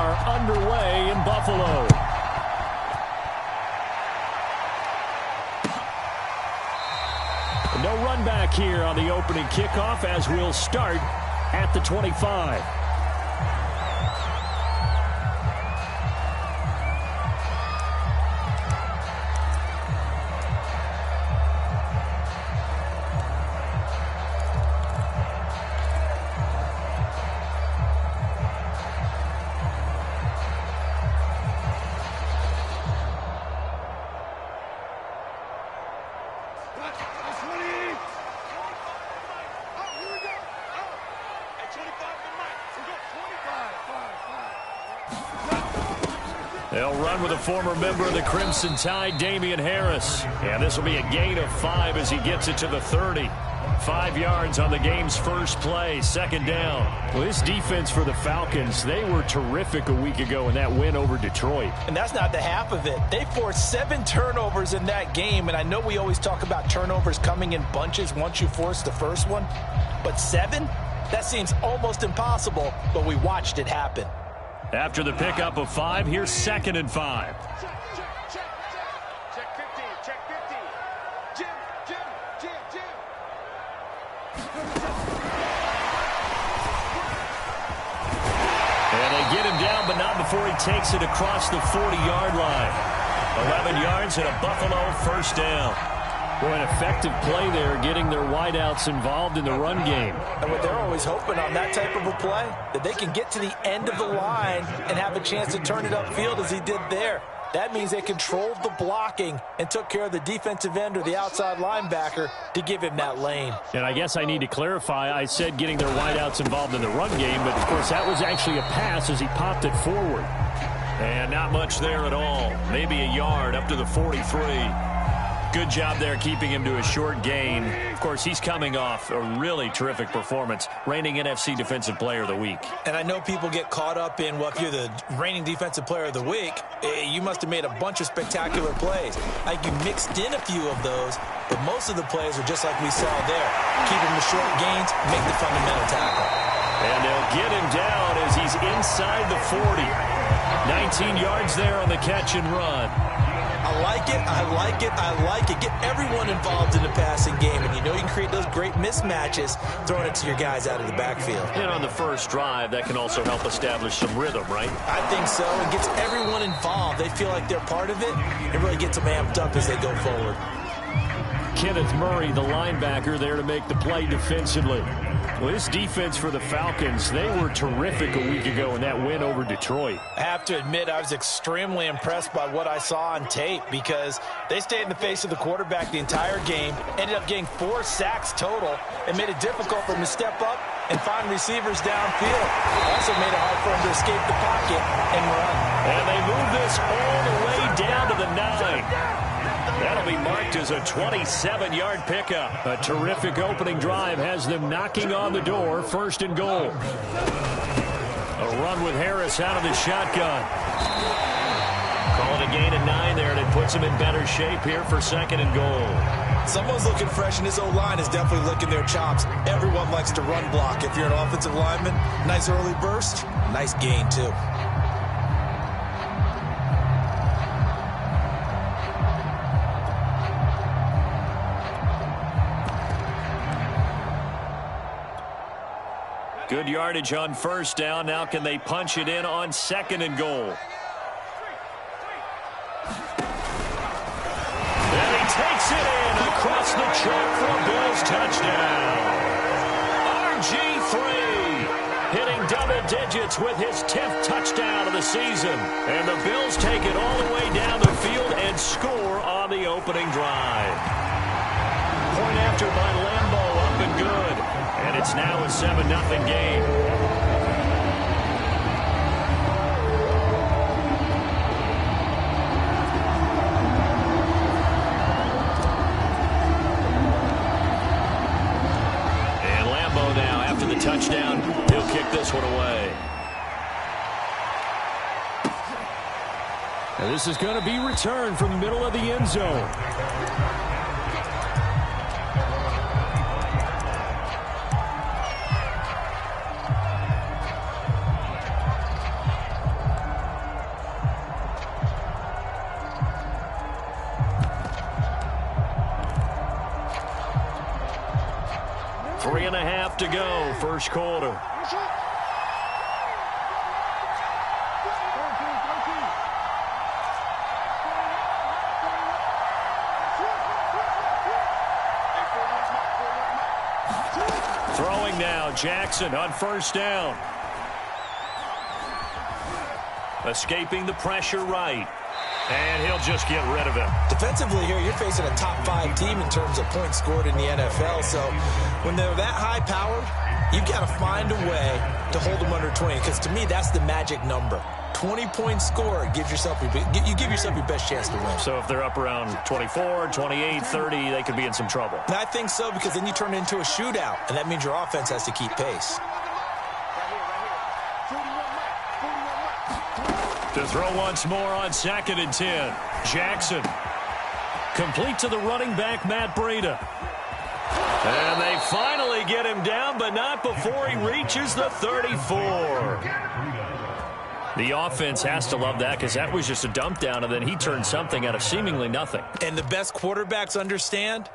are underway in Buffalo. No run back here on the opening kickoff as we'll start at the 25. They'll run with a former member of the Crimson Tide, Damian Harris. And this will be a gain of 5 as he gets it to the 30. 5 yards on the game's first play, second down. Well, this defense for the Falcons, they were terrific a week ago in that win over Detroit. And that's not the half of it. They forced 7 turnovers in that game, and I know we always talk about turnovers coming in bunches once you force the first one. But 7? That seems almost impossible, but we watched it happen. After the pickup of 5, here's 2nd and 5. Check 50, check 50. Jim. And they get him down, but not before he takes it across the 40-yard line. 11 yards and a Buffalo first down. Boy, an effective play there, getting their wideouts involved in the run game. And what they're always hoping on that type of a play, that they can get to the end of the line and have a chance to turn it upfield as he did there. That means they controlled the blocking and took care of the defensive end or the outside linebacker to give him that lane. And I guess I need to clarify, I said getting their wideouts involved in the run game, but of course that was actually a pass as he popped it forward. And not much there at all. Maybe a yard up to the 43. Good job there keeping him to a short gain. Of course, he's coming off a really terrific performance, reigning NFC Defensive Player of the Week. And I know people get caught up in, well, if you're the reigning Defensive Player of the Week, you must have made a bunch of spectacular plays. I think you mixed in a few of those, but most of the plays are just like we saw there. Keep him to short gains, make the fundamental tackle. And they'll get him down as he's inside the 40. 19 yards there on the catch and run. I like it, I like it, I like it. Get everyone involved in the passing game, and you know you can create those great mismatches throwing it to your guys out of the backfield. And on the first drive, that can also help establish some rhythm, right? I think so. It gets everyone involved. They feel like they're part of it. It really gets them amped up as they go forward. Kenneth Murray, the linebacker, there to make the play defensively. Well, this defense for the Falcons, they were terrific a week ago in that win over Detroit. I have to admit, I was extremely impressed by what I saw on tape because they stayed in the face of the quarterback the entire game, ended up getting 4 sacks total, and made it difficult for him to step up and find receivers downfield. Also made it hard for him to escape the pocket and run. And they move this all the way down to the 9. That'll be marked as a 27-yard pickup. A terrific opening drive has them knocking on the door, 1st and goal. A run with Harris out of the shotgun. Call it a gain of 9 there, and it puts him in better shape here for 2nd and goal. Someone's looking fresh, and his O-line is definitely licking their chops. Everyone likes to run block. If you're an offensive lineman, nice early burst, nice gain too. Good yardage on 1st down. Now can they punch it in on 2nd and goal? And he takes it in across the track for a Bills touchdown. RG3 hitting double digits with his 10th touchdown of the season. And the Bills take it all the way down the field and score on the opening drive. Point after by Lambeau, up and good. And it's now a 7-0 game. And Lambeau now, after the touchdown, he'll kick this one away. And this is going to be returned from the middle of the end zone. 2.5 to go, first quarter. Throwing now, Jackson on first down. Escaping the pressure right. And he'll just get rid of him. Defensively here, you're facing a top 5 team in terms of points scored in the NFL. So when they're that high-powered, you've got to find a way to hold them under 20. Because to me, that's the magic number. 20 points scored gives yourself your best chance to win. So if they're up around 24, 28, 30, they could be in some trouble. And I think so, because then you turn it into a shootout, and that means your offense has to keep pace. To throw once more on 2nd and 10. Jackson. Complete to the running back, Matt Breida. And they finally get him down, but not before he reaches the 34. The offense has to love that, because that was just a dump down, and then he turned something out of seemingly nothing. And the best quarterbacks understand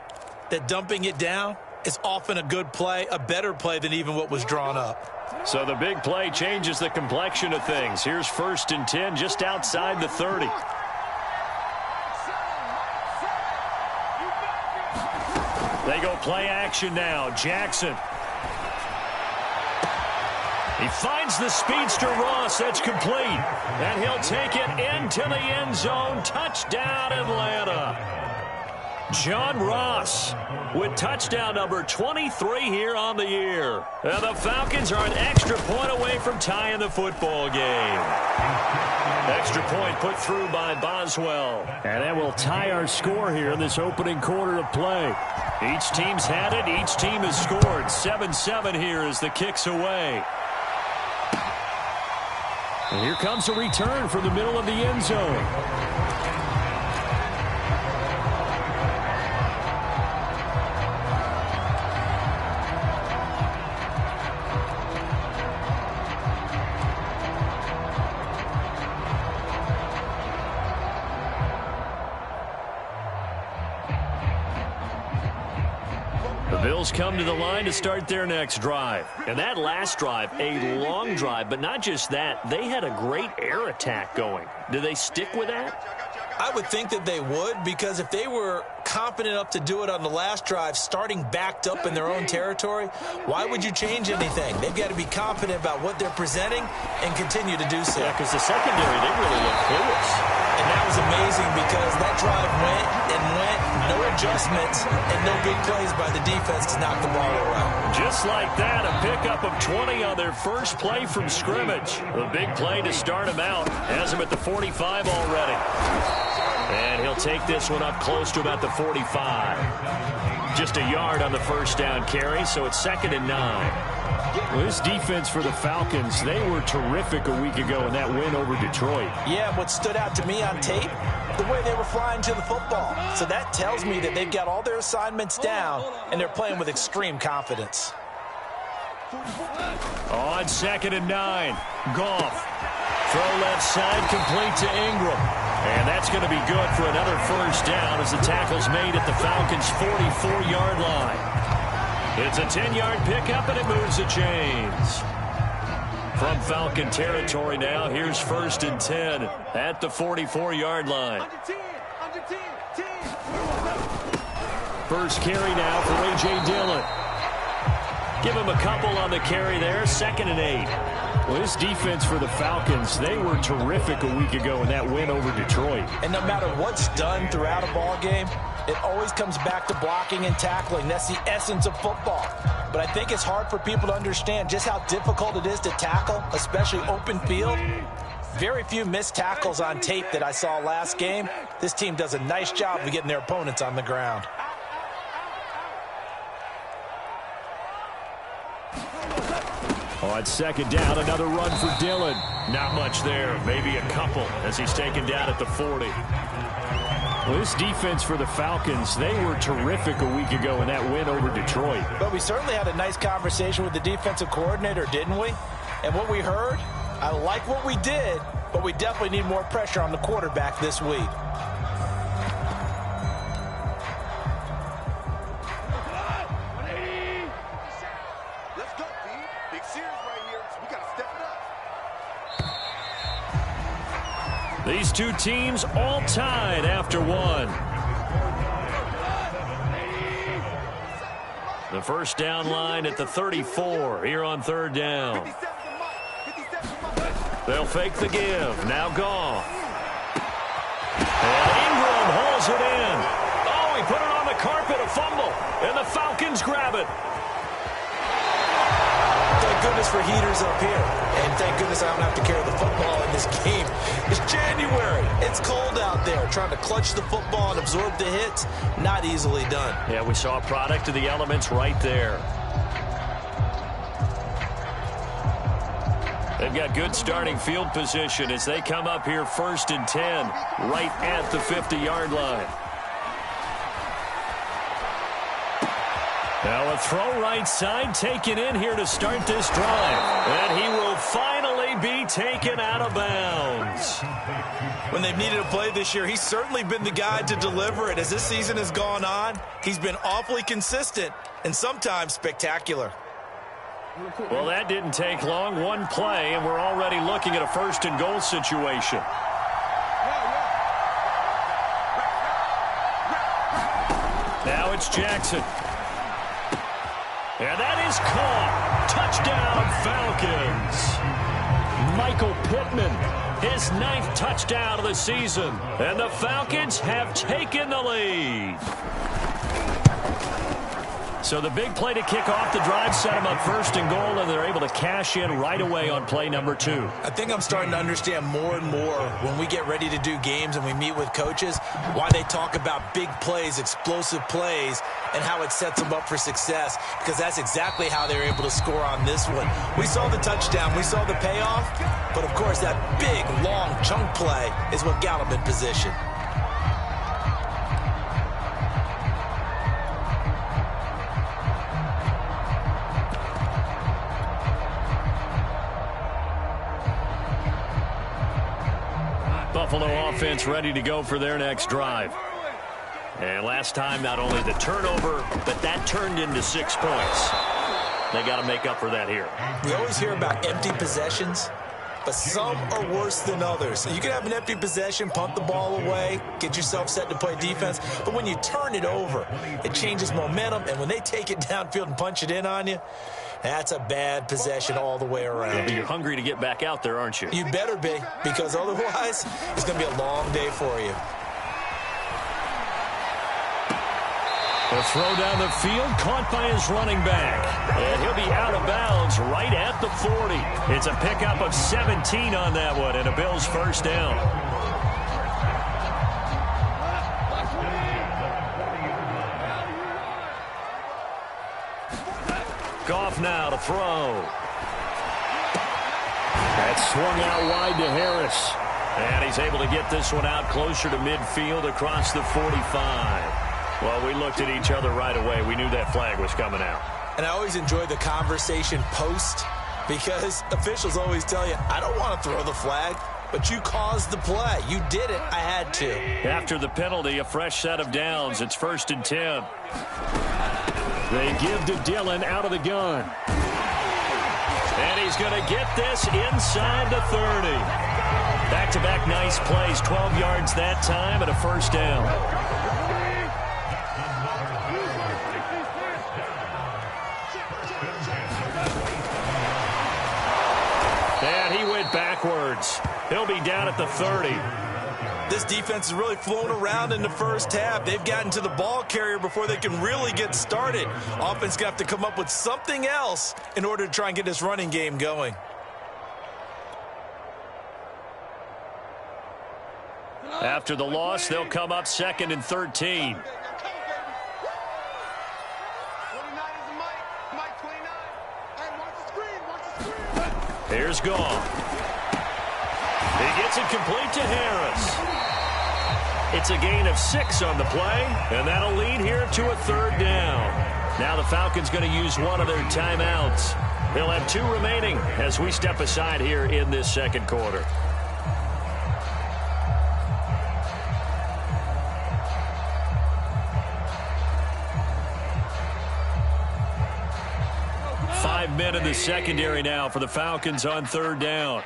that dumping it down is often a good play, a better play than even what was drawn up. So the big play changes the complexion of things. Here's 1st and 10 just outside the 30. They go play action now. Jackson. He finds the speedster Ross. That's complete. And he'll take it into the end zone. Touchdown, Atlanta. John Ross with touchdown number 23 here on the year. And the Falcons are an extra point away from tying the football game. Extra point put through by Boswell. And that will tie our score here in this opening quarter of play. Each team's had it. Each team has scored. 7-7 here as the kick's away. And here comes a return from the middle of the end zone. Bills come to the line to start their next drive. And that last drive, a long drive, but not just that. They had a great air attack going. Do they stick with that? I would think that they would, because if they were confident enough to do it on the last drive, starting backed up in their own territory, why would you change anything? They've got to be confident about what they're presenting and continue to do so. Yeah, because the secondary, they really look clueless. And that was amazing, because that drive went and went, no adjustments, and no big plays by the defense to knock the ball away. Just like that, a pickup of 20 on their first play from scrimmage. The big play to start him out. Has him at the 45 already. And he'll take this one up close to about the 45. Just a yard on the first down carry, so it's 2nd and 9. Well, this defense for the Falcons, they were terrific a week ago in that win over Detroit. Yeah, what stood out to me on tape, the way they were flying to the football. So that tells me that they've got all their assignments down, and they're playing with extreme confidence. On 2nd and 9, Goff. Throw left side, complete to Ingram. And that's going to be good for another first down as the tackle's made at the Falcons' 44-yard line. It's a 10-yard pickup, and it moves the chains. From Falcon territory now, here's 1st and 10 at the 44-yard line. First carry now for A.J. Dillon. Give him a couple on the carry there, 2nd and 8. Well, this defense for the Falcons, they were terrific a week ago in that win over Detroit. And no matter what's done throughout a ball game, it always comes back to blocking and tackling. That's the essence of football. But I think it's hard for people to understand just how difficult it is to tackle, especially open field. Very few missed tackles on tape that I saw last game. This team does a nice job of getting their opponents on the ground. On 2nd down, another run for Dillon. Not much there, maybe a couple as he's taken down at the 40. Well, this defense for the Falcons, they were terrific a week ago in that win over Detroit. But we certainly had a nice conversation with the defensive coordinator, didn't we? And what we heard, I like what we did, but we definitely need more pressure on the quarterback this week. These two teams all tied after one. The first down line at the 34 here on third down. They'll fake the give. Now Goff. And Ingram hauls it in. Oh, he put it on the carpet, a fumble. And the Falcons grab it. Thank goodness for heaters up here. And thank goodness I don't have to carry the football in this game. It's January. It's cold out there. Trying to clutch the football and absorb the hits, not easily done. Yeah, we saw a product of the elements right there. They've got good starting field position as they come up here 1st and 10, right at the 50-yard line. Now a throw right side taken in here to start this drive. And he will finally be taken out of bounds. When they've needed a play this year, he's certainly been the guy to deliver it. As this season has gone on, he's been awfully consistent and sometimes spectacular. Well, that didn't take long. One play, and we're already looking at a 1st and goal situation. Now it's Jackson. And that is caught. Touchdown, Falcons. Michael Pittman, his 9th touchdown of the season. And the Falcons have taken the lead. So the big play to kick off the drive set them up 1st and goal, and they're able to cash in right away on play number 2. I think I'm starting to understand more and more when we get ready to do games and we meet with coaches why they talk about big plays, explosive plays, and how it sets them up for success, because that's exactly how they're able to score on this one. We saw the touchdown. We saw the payoff. But, of course, that big, long chunk play is what got them in position. Buffalo offense ready to go for their next drive. And last time, not only the turnover, but that turned into 6 points. They got to make up for that here. We always hear about empty possessions, but some are worse than others. You can have an empty possession, punt the ball away, get yourself set to play defense, but when you turn it over, it changes momentum, and when they take it downfield and punch it in on you, that's a bad possession all the way around. Yeah, but you're hungry to get back out there, aren't you? You better be, because otherwise, it's going to be a long day for you. The throw down the field, caught by his running back. And he'll be out of bounds right at the 40. It's a pickup of 17 on that one, and a Bills 1st down. Goff now to throw. That's swung out wide to Harris. And he's able to get this one out closer to midfield across the 45. Well, we looked at each other right away. We knew that flag was coming out. And I always enjoy the conversation post, because officials always tell you, I don't want to throw the flag, but you caused the play. You did it. I had to. After the penalty, a fresh set of downs. It's 1st and 10. They give to Dillon out of the gun. And he's going to get this inside the 30. Back-to-back nice plays. 12 yards that time and a 1st down. And he went backwards. He'll be down at the 30. This defense has really flown around in the first half. They've gotten to the ball carrier before they can really get started. Offense going to have to come up with something else in order to try and get this running game going. After the loss, they'll come up 2nd and 13. Here's Goff. He gets it complete to Harris. It's a gain of 6 on the play, and that'll lead here to a 3rd down. Now the Falcons going to use one of their timeouts. They'll have 2 remaining as we step aside here in this 2nd quarter. Five men in the secondary now for the Falcons on 3rd down.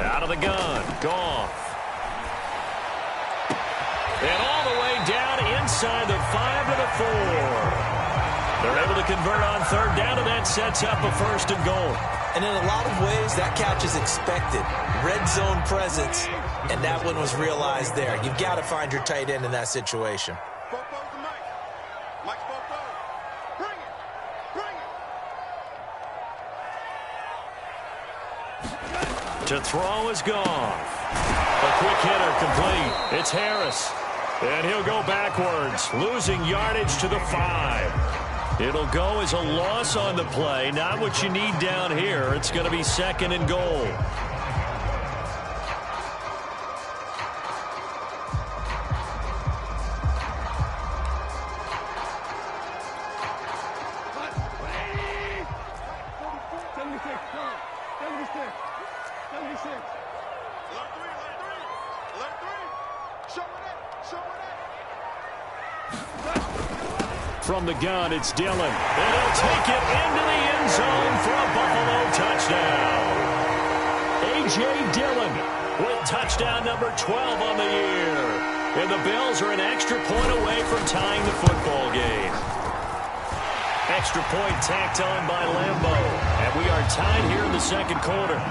Out of the gun, Goff. And all the way down inside the 5 to the 4. They're able to convert on third down, and that sets up a 1st and goal. And in a lot of ways, that catch is expected. Red zone presence, and that one was realized there. You've got to find your tight end in that situation. To throw is Goff. A quick hitter complete. It's Harris. And he'll go backwards, losing yardage to the 5. It'll go as a loss on the play. Not what you need down here. It's going to be 2nd and goal. From the gun, it's Dillon. And he'll take it into the end zone for a Buffalo touchdown. A.J. Dillon with touchdown number 12 on the year. And the Bills are an extra point away from tying the football game. Extra point tacked on by Lambeau. And we are tied here in the 2nd quarter.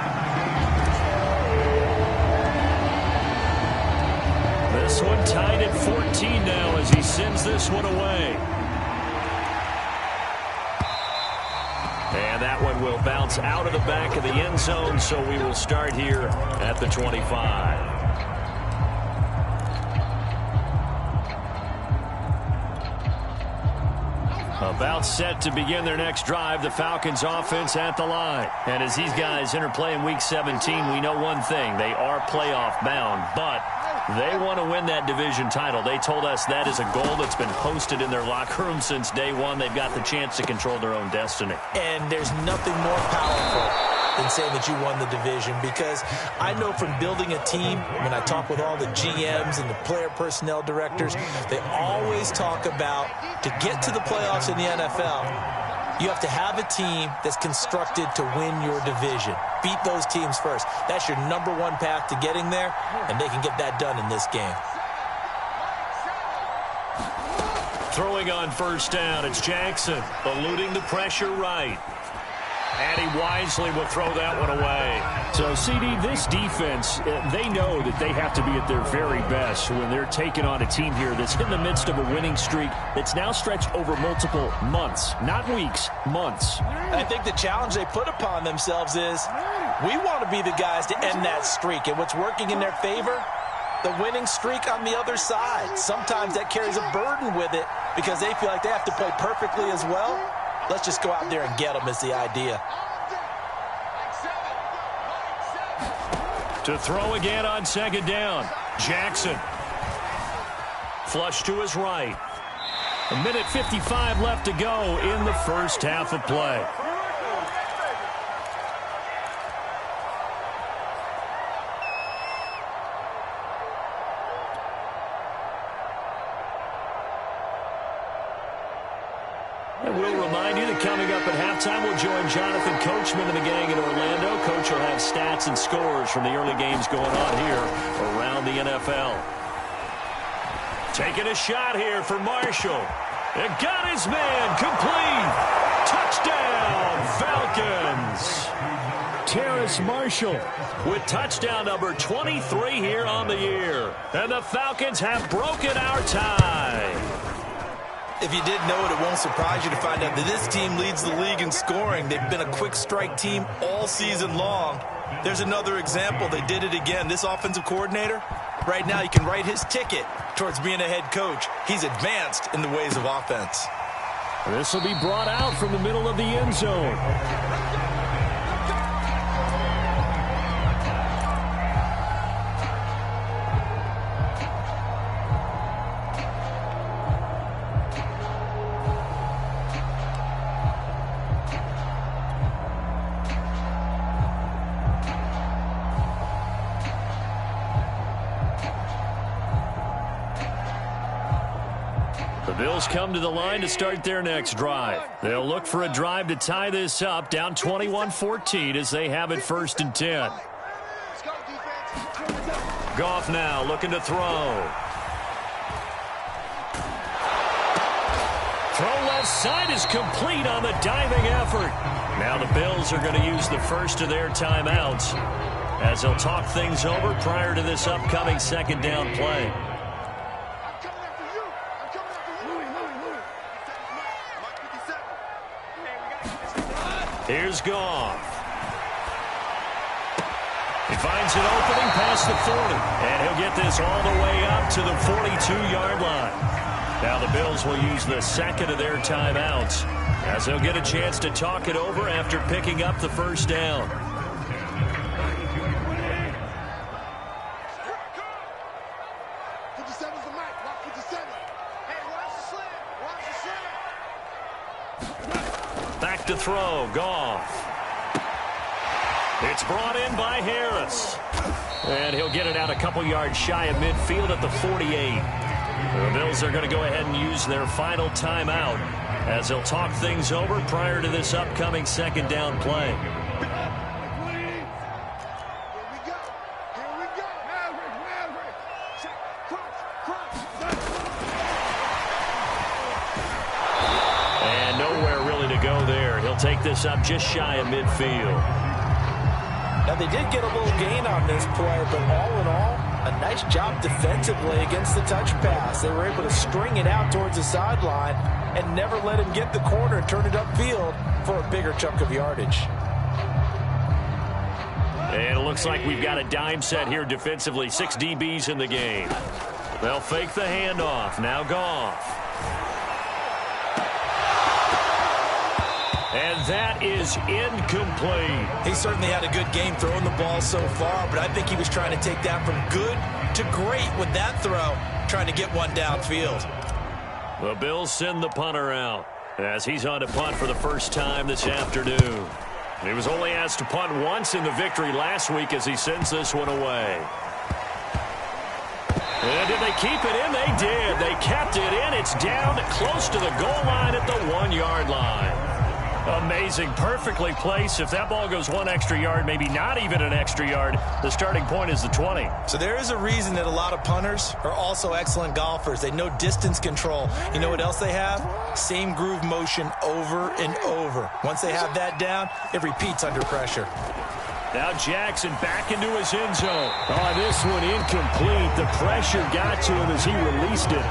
This one tied at 14 now as he sends this one away. And that one will bounce out of the back of the end zone, so we will start here at the 25. About set to begin their next drive, the Falcons offense at the line. And as these guys interplay in Week 17, we know one thing. They are playoff bound, but they want to win that division title. They told us that is a goal that's been posted in their locker room since day one. They've got the chance to control their own destiny. And there's nothing more powerful than saying that you won the division, because I know from building a team, when I talk with all the GMs and the player personnel directors, they always talk about to get to the playoffs in the NFL, you have to have a team that's constructed to win your division. Beat those teams first. That's your number one path to getting there, and they can get that done in this game. Throwing on 1st down, it's Jackson, eluding the pressure right. And he wisely will throw that one away. So, CD, this defense, they know that they have to be at their very best when they're taking on a team here that's in the midst of a winning streak that's now stretched over multiple months. Not weeks, months. I think the challenge they put upon themselves is we want to be the guys to end that streak. And what's working in their favor? The winning streak on the other side. Sometimes that carries a burden with it because they feel like they have to play perfectly as well. Let's just go out there and get them is the idea. To throw again on 2nd down. Jackson. Flush to his right. 1:55 left to go in the first half of play. And we'll remind you that coming up at halftime, we'll join Jonathan Coachman and the gang in Orlando. Coach will have stats and scores from the early games going on here around the NFL. Taking a shot here for Marshall. And got his man complete. Touchdown, Falcons. Terrace Marshall with touchdown number 23 here on the year. And the Falcons have broken our tie. If you didn't know it, it won't surprise you to find out that this team leads the league in scoring. They've been a quick strike team all season long. There's another example. They did it again. This offensive coordinator, right now, you can write his ticket towards being a head coach. He's advanced in the ways of offense. This will be brought out from the middle of the end zone. Bills come to the line to start their next drive. They'll look for a drive to tie this up, down 21-14 as they have it 1st and 10. Goff now looking to throw. Throw left side is complete on the diving effort. Now the Bills are going to use the first of their timeouts as they'll talk things over prior to this upcoming second down play. Here's Goff. He finds an opening past the 40, and he'll get this all the way up to the 42-yard line. Now the Bills will use the second of their timeouts as they'll get a chance to talk it over after picking up the first down. Back to throw, Goff. It's brought in by Harris. And he'll get it out a couple yards shy of midfield at the 48. The Bills are going to go ahead and use their final timeout as they'll talk things over prior to this upcoming second down play. And nowhere really to go there. He'll take this up just shy of midfield. Now, they did get a little gain on this play, but all in all, a nice job defensively against the touch pass. They were able to string it out towards the sideline and never let him get the corner and turn it upfield for a bigger chunk of yardage. And it looks like we've got a dime set here defensively. 6 DBs in the game. They'll fake the handoff. Now Goff. And that is incomplete. He certainly had a good game throwing the ball so far, but I think he was trying to take that from good to great with that throw, trying to get one downfield. The Bills send the punter out as he's on to punt for the first time this afternoon. He was only asked to punt once in the victory last week as he sends this one away. And did they keep it in? They did. They kept it in. It's down close to the goal line at the 1-yard line. Amazing. Perfectly placed. If that ball goes 1 extra yard, maybe not even an extra yard, the starting point is the 20. So there is a reason that a lot of punters are also excellent golfers. They know distance control. You know what else they have? Same groove motion over and over. Once they have that down, it repeats under pressure. Now Jackson back into his end zone. Oh, this one incomplete. The pressure got to him as he released it.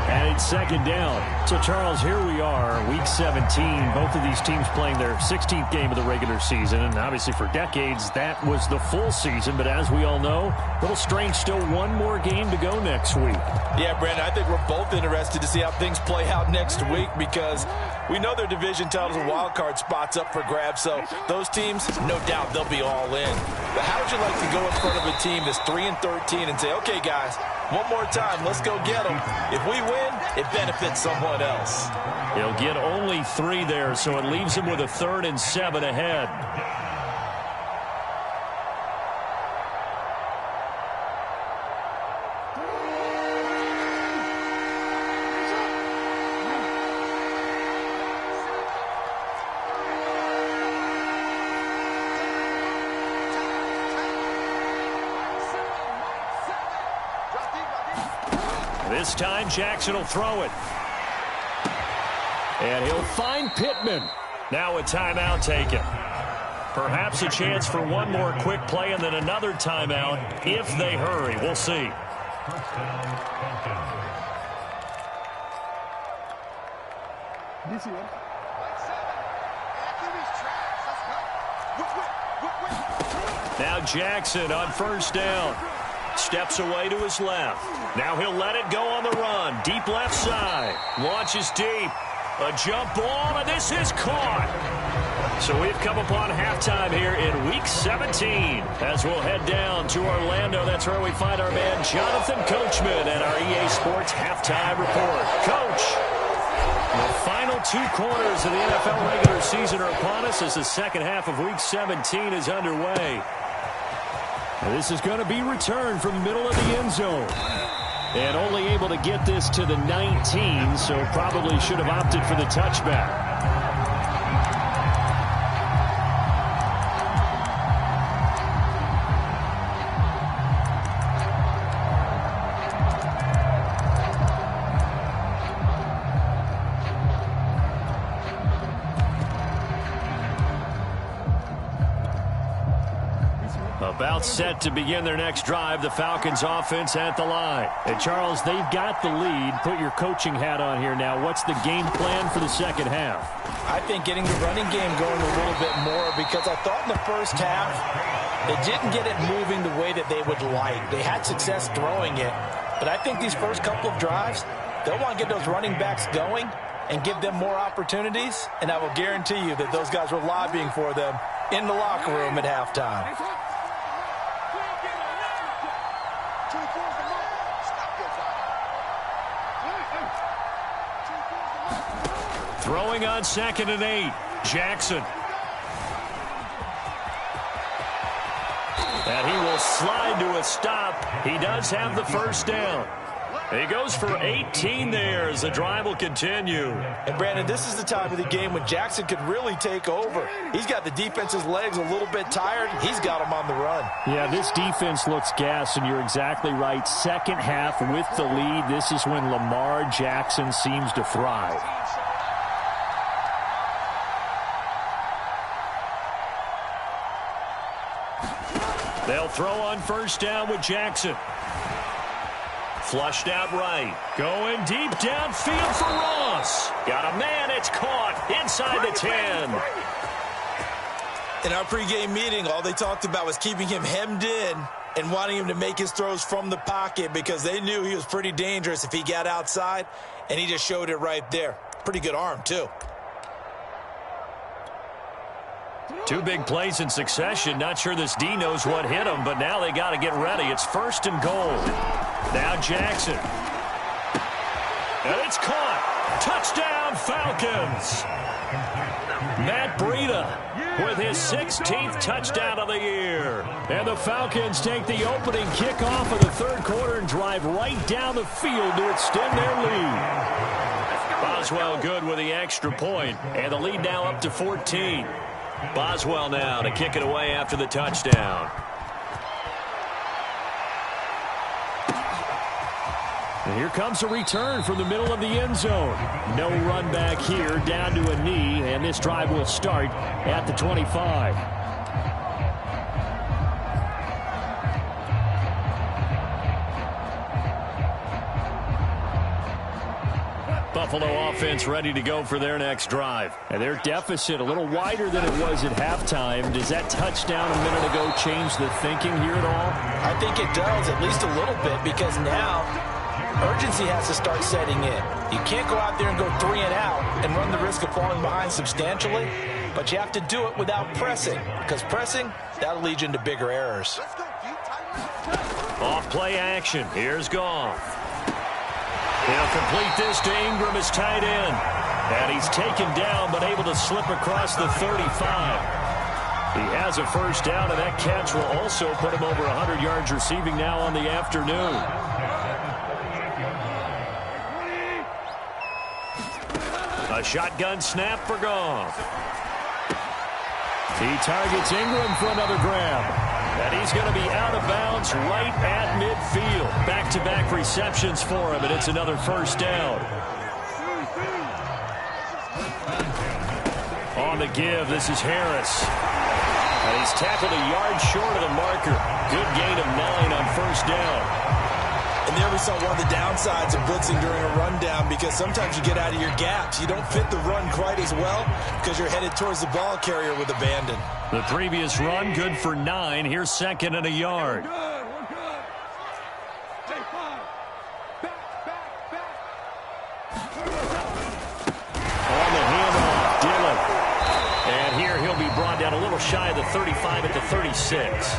And it's second down. So, Charles, here we are, Week 17. Both of these teams playing their 16th game of the regular season. And obviously for decades, that was the full season. But as we all know, a little strange, still one more game to go next week. Yeah, Brandon, I think we're both interested to see how things play out next week because we know their division titles and wild card spots up for grabs. So those teams, no doubt, they'll be all in. But how would you like to go in front of a team that's 3-13 and say, okay, guys, one more time, let's go get them. If we win, it benefits someone else. He'll get only 3 there, so it leaves him with a 3rd and 7 ahead. This time, Jackson will throw it. And he'll find Pittman. Now a timeout taken. Perhaps a chance for one more quick play and then another timeout if they hurry. We'll see. Now Jackson on first down. Steps away to his left. Now he'll let it go on the run. Deep left side. Launches deep. A jump ball, and this is caught. So we've come upon halftime here in Week 17 as we'll head down to Orlando. That's where we find our man Jonathan Coachman and our EA Sports Halftime Report. Coach, the final 2 quarters of the NFL regular season are upon us as the second half of Week 17 is underway. This is going to be returned from the middle of the end zone. And only able to get this to the 19, so probably should have opted for the touchback. Now set to begin their next drive, the Falcons offense at the line. And Charles, they've got the lead. Put your coaching hat on here now. What's the game plan for the second half? I think getting the running game going a little bit more, because I thought in the first half they didn't get it moving the way that they would like. They had success throwing it, but I think these first couple of drives, they'll want to get those running backs going and give them more opportunities, and I will guarantee you that those guys were lobbying for them in the locker room at halftime. Throwing on 2nd and 8. Jackson. And he will slide to a stop. He does have the first down. He goes for 18 there as the drive will continue. And, Brandon, this is the time of the game when Jackson could really take over. He's got the defense's legs a little bit tired. He's got them on the run. Yeah, this defense looks gassed, and you're exactly right. Second half with the lead, this is when Lamar Jackson seems to thrive. They'll throw on first down with Jackson. Flushed out right. Going deep downfield for Ross. Got a man. It's caught inside the 10. In our pregame meeting, all they talked about was keeping him hemmed in and wanting him to make his throws from the pocket, because they knew he was pretty dangerous if he got outside, and he just showed it right there. Pretty good arm, too. Two big plays in succession. Not sure this D knows what hit him, but now they got to get ready. It's 1st and goal. Now Jackson. And it's caught. Touchdown, Falcons. Matt Breida with his 16th touchdown of the year. And the Falcons take the opening kickoff of the third quarter and drive right down the field to extend their lead. Boswell good with the extra point, and the lead now up to 14. Boswell now to kick it away after the touchdown. And here comes a return from the middle of the end zone. No run back here, down to a knee, and this drive will start at the 25. Buffalo offense ready to go for their next drive. And their deficit a little wider than it was at halftime. Does that touchdown a minute ago change the thinking here at all? I think it does, at least a little bit, because now urgency has to start setting in. You can't go out there and go 3 and out and run the risk of falling behind substantially, but you have to do it without pressing, because pressing, that'll lead you into bigger errors. Off play action. Here's Goff. He'll complete this to Ingram, his tight end. And he's taken down, but able to slip across the 35. He has a first down, and that catch will also put him over 100 yards receiving now on the afternoon. A shotgun snap for Goff. He targets Ingram for another grab. And he's going to be out of bounds right at midfield. Back-to-back receptions for him, and it's another first down. On the give, this is Harris. And he's tackled a yard short of the marker. Good gain of 9 on first down. And there we saw one of the downsides of blitzing during a rundown, because sometimes you get out of your gaps. You don't fit the run quite as well because you're headed towards the ball carrier with abandon. The previous run good for 9. Here's 2nd and a yard. We're good. Take 5. Back. On the handoff, Dillon. And here he'll be brought down a little shy of the 35 at the 36.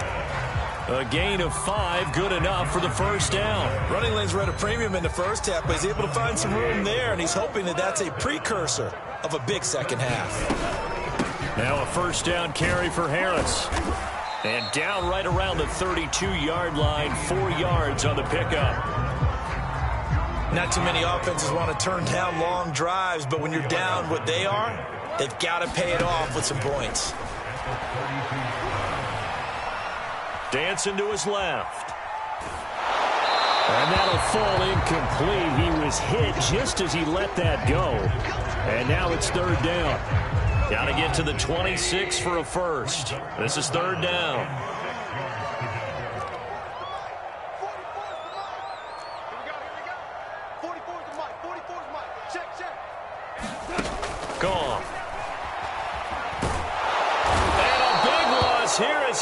A gain of 5, good enough for the first down. Running lanes were at a premium in the first half, but he's able to find some room there, and he's hoping that that's a precursor of a big second half. Now a first down carry for Harris. And down right around the 32-yard line, 4 yards on the pickup. Not too many offenses want to turn down long drives, but when you're down what they are, they've got to pay it off with some points. Dancing to his left. And that'll fall incomplete. He was hit just as he let that go. And now it's 3rd down. Got to get to the 26 for a first. This is 3rd down.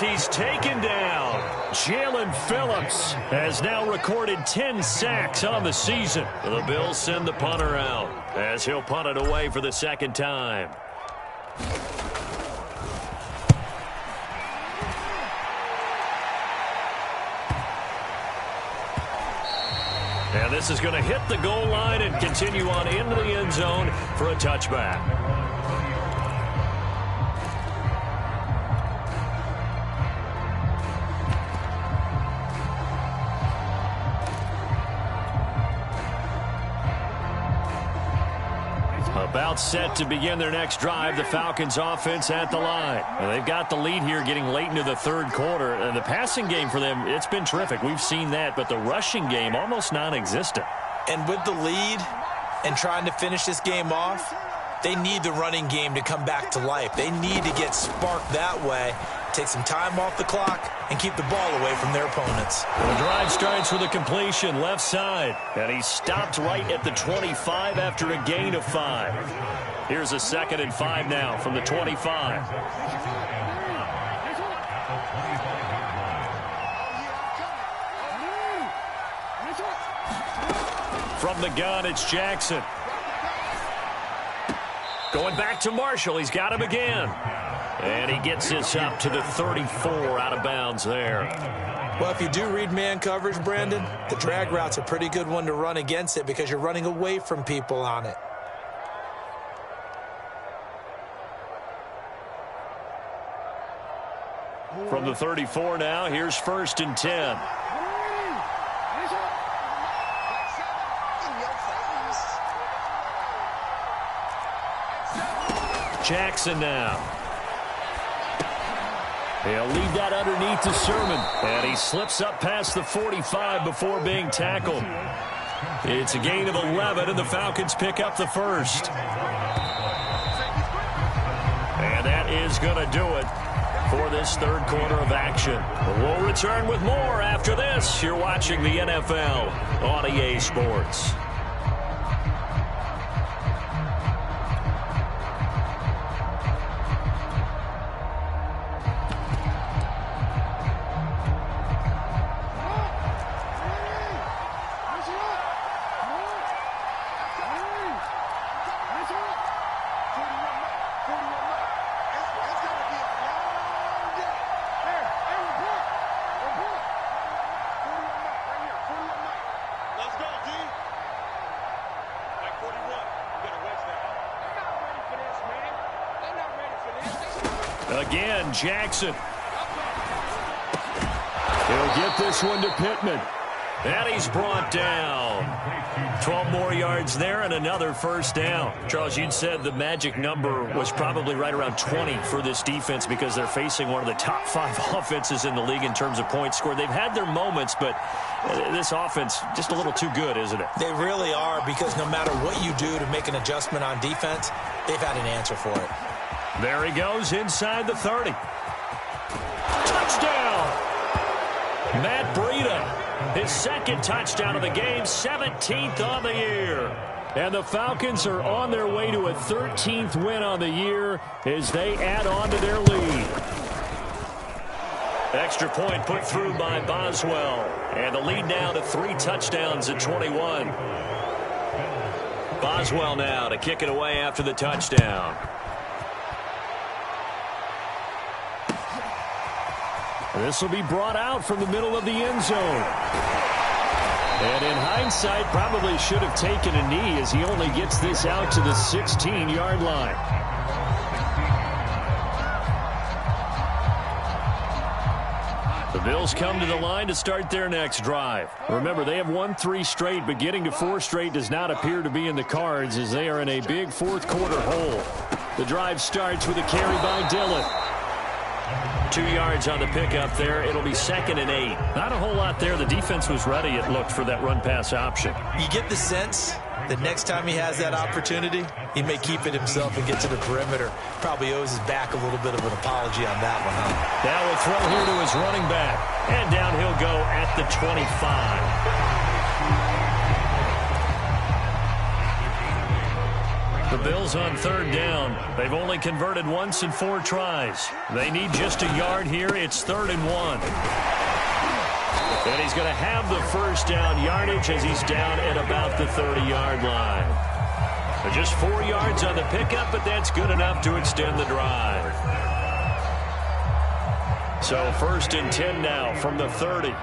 he's taken down. Jalen Phillips has now recorded 10 sacks on the season. The Bills send the punter out as he'll punt it away for the second time. And this is going to hit the goal line and continue on into the end zone for a touchback. About set to begin their next drive, the Falcons offense at the line. And they've got the lead here getting late into the third quarter. And the passing game for them, it's been terrific. We've seen that, but the rushing game almost non-existent. And with the lead and trying to finish this game off, they need the running game to come back to life. They need to get sparked that way, take some time off the clock, and keep the ball away from their opponents. The drive starts with a completion left side, and he stopped right at the 25 after a gain of 5. Here's a 2nd and 5 now from the 25. From the gun, it's Jackson. Going back to Marshall. He's got him again. And he gets this up to the 34 out of bounds there. Well, if you do read man coverage, Brandon, the drag route's a pretty good one to run against it because you're running away from people on it. From the 34 now, here's 1st and 10. Jackson now. He'll leave that underneath to Sermon. And he slips up past the 45 before being tackled. It's a gain of 11, and the Falcons pick up the first. And that is going to do it for this third quarter of action. We'll return with more after this. You're watching the NFL on EA Sports. Again, Jackson. He'll get this one to Pittman. And he's brought down. 12 more yards there and another first down. Charles, you'd said the magic number was probably right around 20 for this defense because they're facing one of the top 5 offenses in the league in terms of points scored. They've had their moments, but this offense just a little too good, isn't it? They really are, because no matter what you do to make an adjustment on defense, they've had an answer for it. There he goes inside the 30. Touchdown! Matt Breida, his 2nd touchdown of the game, 17th on the year. And the Falcons are on their way to a 13th win on the year as they add on to their lead. Extra point put through by Boswell. And the lead now to 3 touchdowns at 21. Boswell now to kick it away after the touchdown. This will be brought out from the middle of the end zone. And in hindsight, probably should have taken a knee as he only gets this out to the 16-yard line. The Bills come to the line to start their next drive. Remember, they have won 3 straight, but getting to 4 straight does not appear to be in the cards as they are in a big fourth quarter hole. The drive starts with a carry by Dillon. 2 yards on the pickup there. It'll be 2nd and 8. Not a whole lot there. The defense was ready, it looked, for that run-pass option. You get the sense that next time he has that opportunity, he may keep it himself and get to the perimeter. Probably owes his back a little bit of an apology on that one, huh? Now we'll throw here to his running back. And down he'll go at the 25. The Bills on third down. They've only converted once in 4 tries. They need just a yard here. It's 3rd and 1. And he's going to have the first down yardage as he's down at about the 30-yard line. Just 4 yards on the pickup, but that's good enough to extend the drive. So 1st and 10 now from the 30.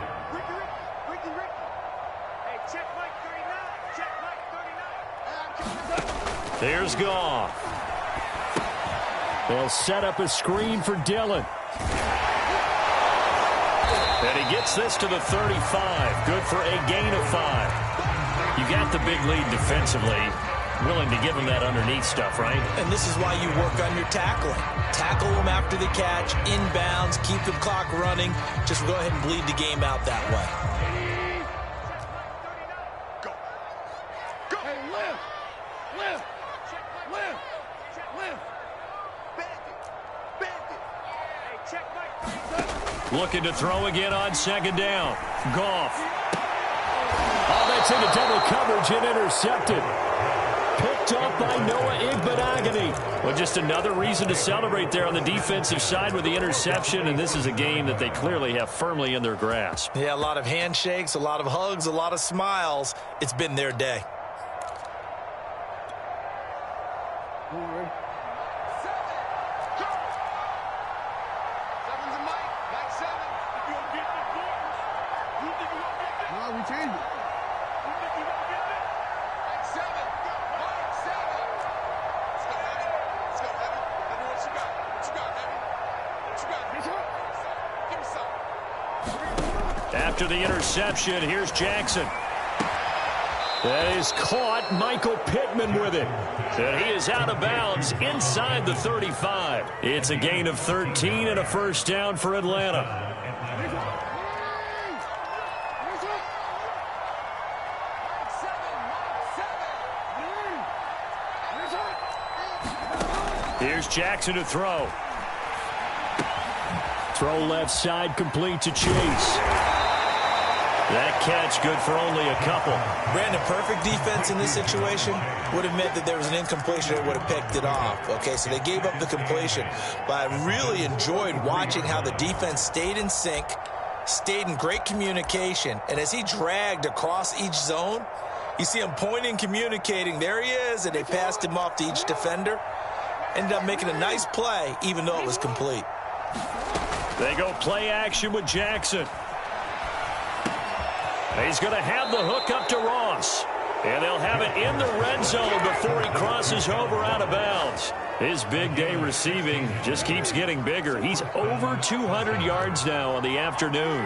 Here's Goff. They'll set up a screen for Dillon. And he gets this to the 35. Good for a gain of 5. You got the big lead defensively. Willing to give him that underneath stuff, right? And this is why you work on your tackling. Tackle them after the catch, inbounds, keep the clock running. Just go ahead and bleed the game out that way. Looking to throw again on 2nd down. Goff. Oh, that's into double coverage and intercepted. Picked up by Noah Igbenogany. Well, just another reason to celebrate there on the defensive side with the interception, and this is a game that they clearly have firmly in their grasp. Yeah, a lot of handshakes, a lot of hugs, a lot of smiles. It's been their day. After the interception, here's Jackson. That is caught. Michael Pittman with it. And he is out of bounds inside the 35. It's a gain of 13 and a first down for Atlanta. Here's Jackson to throw. Throw left side, complete to Chase. That catch good for only a couple. Brandon, perfect defense in this situation would have meant that there was an incompletion that would have picked it off. Okay, so they gave up the completion. But I really enjoyed watching how the defense stayed in sync, stayed in great communication. And as he dragged across each zone, you see him pointing, communicating. There he is, and they passed him off to each defender. Ended up making a nice play, even though it was complete. They go play action with Jackson. He's going to have the hook up to Ross. And they'll have it in the red zone before he crosses over out of bounds. His big day receiving just keeps getting bigger. He's over 200 yards now on the afternoon.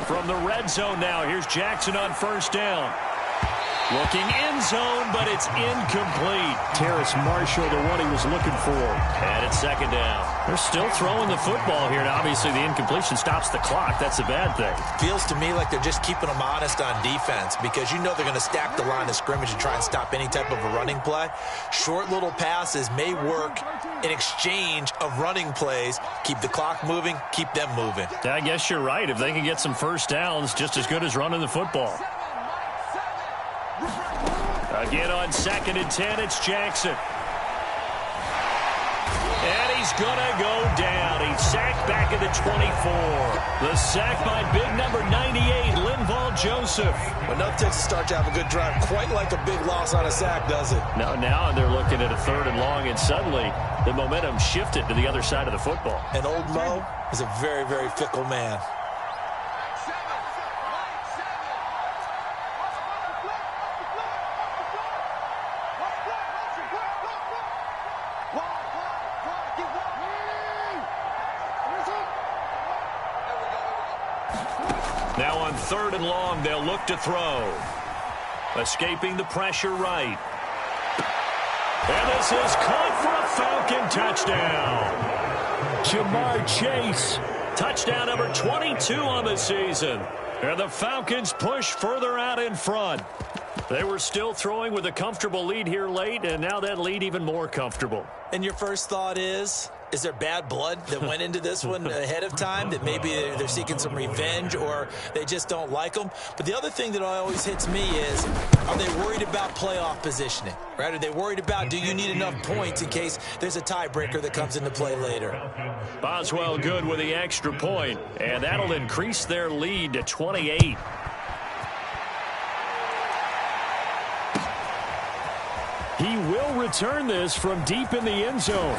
From the red zone now, here's Jackson on first down. Looking end zone, but it's incomplete. Terrace Marshall, the one he was looking for. And it's 2nd down. They're still throwing the football here, and obviously the incompletion stops the clock. That's a bad thing. Feels to me like they're just keeping them honest on defense because you know they're going to stack the line of scrimmage and try and stop any type of a running play. Short little passes may work in exchange of running plays. Keep the clock moving, keep them moving. I guess you're right. If they can get some first downs, just as good as running the football. Again on 2nd and 10, it's Jackson. And he's going to go down. He's sacked back at the 24. The sack by big number 98, Linval Joseph. But enough takes to start to have a good drive. Quite like a big loss on a sack, does it? Now they're looking at a 3rd and long, and suddenly the momentum shifted to the other side of the football. And old Mo is a very, very fickle man. Now on 3rd and long, they'll look to throw. Escaping the pressure right. And this is caught for a Falcon touchdown. Jamar Chase, touchdown number 22 on the season. And the Falcons push further out in front. They were still throwing with a comfortable lead here late, and now that lead even more comfortable. And your first thought is, Is there bad blood that went into this one ahead of time, that maybe they're seeking some revenge or they just don't like them? But the other thing that always hits me is, are they worried about playoff positioning? Right? Are they worried about, do you need enough points in case there's a tiebreaker that comes into play later? Boswell good with the extra point, and that'll increase their lead to 28. He will return this from deep in the end zone.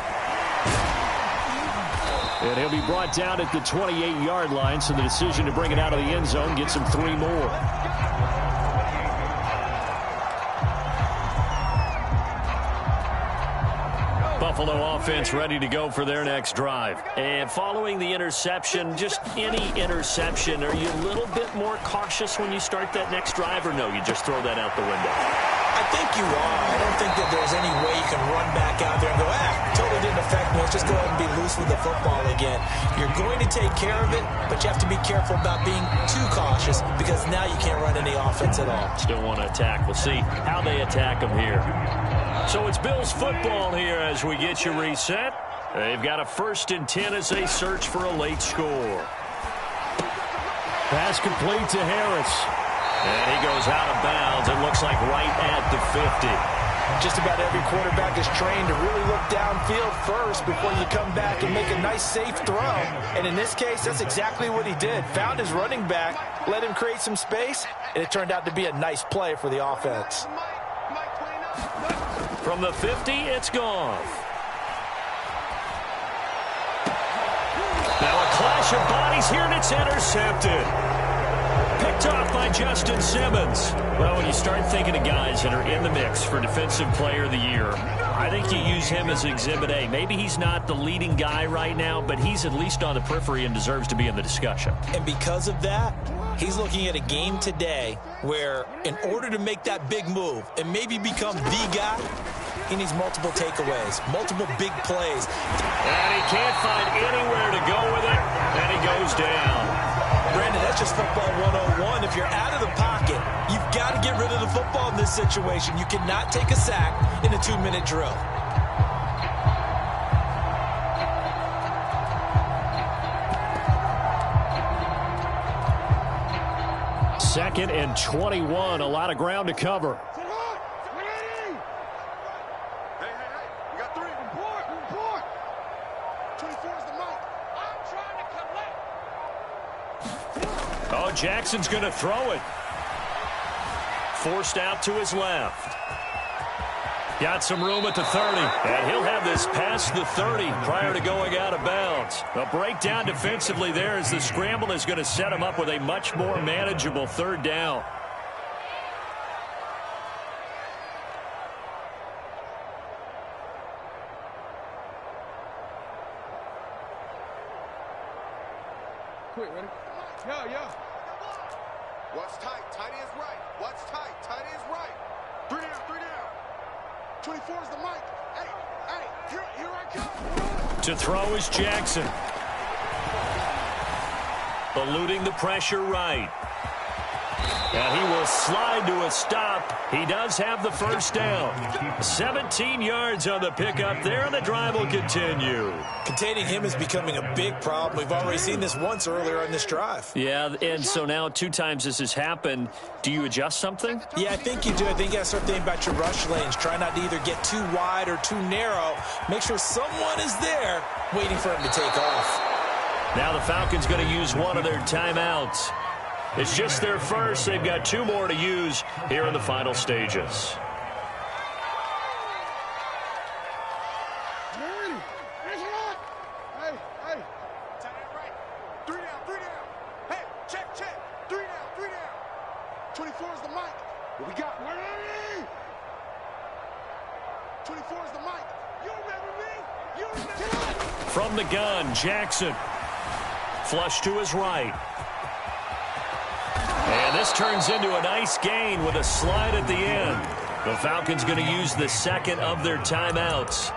And he'll be brought down at the 28-yard line, so the decision to bring it out of the end zone gets him 3 more. Buffalo offense ready to go for their next drive. And following the interception, just any interception, are you a little bit more cautious when you start that next drive, or no, you just throw that out the window? I think you are. I don't think that there's any way you can run back out there and go, totally didn't affect me. Let's just go ahead and be loose with the football again. You're going to take care of it, but you have to be careful about being too cautious because now you can't run any offense at all. Still want to attack. We'll see how they attack them here. So it's Bills football here as we get you reset. They've got a 1st and 10 as they search for a late score. Pass complete to Harris. And he goes out of bounds. It looks like right at the 50. Just about every quarterback is trained to really look downfield first before you come back and make a nice, safe throw. And in this case, that's exactly what he did. Found his running back, let him create some space, and it turned out to be a nice play for the offense. From the 50, it's Goff. Now a clash of bodies here, and it's intercepted. Picked off by Justin Simmons. Well, when you start thinking of guys that are in the mix for Defensive Player of the Year, I think you use him as Exhibit A. Maybe he's not the leading guy right now, but he's at least on the periphery and deserves to be in the discussion. And because of that, he's looking at a game today where in order to make that big move and maybe become the guy, he needs multiple takeaways, multiple big plays. And he can't find anywhere to go with it, and he goes down. Brandon, that's just football 101. If you're out of the pocket, you've got to get rid of the football in this situation. You cannot take a sack in a 2-minute drill. Second and 21, a lot of ground to cover. Oh, Jackson's going to throw it. Forced out to his left. Got some room at the 30. And he'll have this past the 30 prior to going out of bounds. A breakdown defensively there as the scramble is going to set him up with a much more manageable 3rd down. Quick, ready? Yeah. What's tight? Tight is right. What's tight? Tight is right. 3 down, 3 down. 24 is the mic. Hey, here I come. To throw is Jackson. Eluding the pressure right. And he will slide to a stop. He does have the 1st down. 17 yards on the pickup there, and the drive will continue. Containing him is becoming a big problem. We've already seen this once earlier on this drive. Yeah, and so now 2 times this has happened. Do you adjust something? Yeah, I think you do. I think you got to start thinking about your rush lanes. Try not to either get too wide or too narrow. Make sure someone is there waiting for him to take off. Now the Falcons going to use one of their timeouts. It's just their first. They've got 2 more to use here in the final stages. Hey. Tight end right. 3 down, 3 down. Hey, check. 3 down, 3 down. 24 is the mic. What we got? Ready? 24 is the mic. You remember me? You remember me? From the gun, Jackson. Flush to his right. And this turns into a nice gain with a slide at the end. The Falcons going to use the 2nd of their timeouts.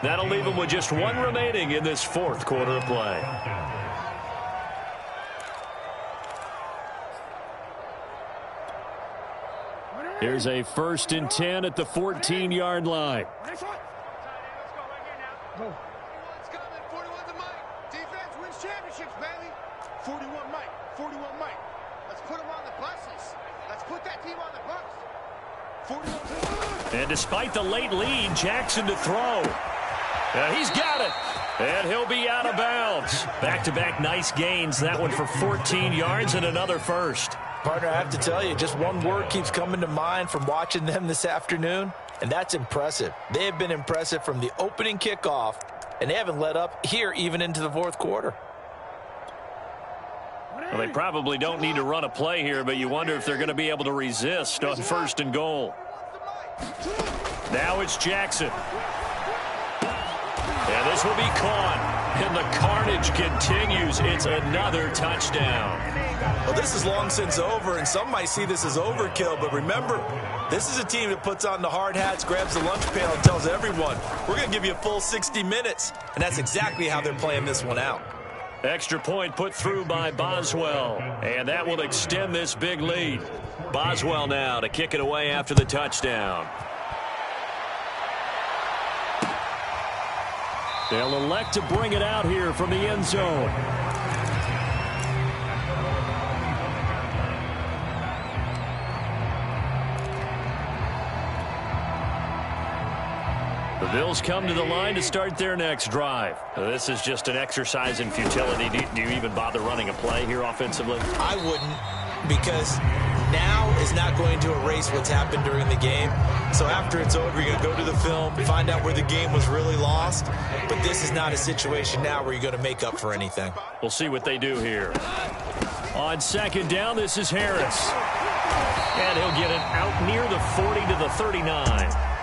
That'll leave them with just 1 remaining in this 4th quarter of play. Here's a 1st and 10 at the 14-yard line. Go. Conference championships, baby. 41 Mike. 41 Mike. Let's put him on the buses. Let's put that team on the bus. 41. And despite the late lead, Jackson to throw. He's got it. And he'll be out of bounds. Back-to-back nice gains. That one for 14 yards and another first. Partner, I have to tell you, just one word keeps coming to mind from watching them this afternoon, and that's impressive. They have been impressive from the opening kickoff, and they haven't let up here even into the fourth quarter. Well, they probably don't need to run a play here, but you wonder if they're going to be able to resist on first and goal. Now it's Jackson. And this will be caught, and the carnage continues. It's another touchdown. Well, this is long since over, and some might see this as overkill, but remember, this is a team that puts on the hard hats, grabs the lunch pail, and tells everyone, we're going to give you a full 60 minutes, and that's exactly how they're playing this one out. Extra point put through by Boswell, and that will extend this big lead. Boswell now to kick it away after the touchdown. They'll elect to bring it out here from the end zone. The Bills come to the line to start their next drive. This is just an exercise in futility. Do you even bother running a play here offensively? I wouldn't, because now is not going to erase what's happened during the game. So after it's over, you're going to go to the film, find out where the game was really lost. But this is not a situation now where you're going to make up for anything. We'll see what they do here. On second down, this is Harris. And he'll get it out near the 40 to the 39.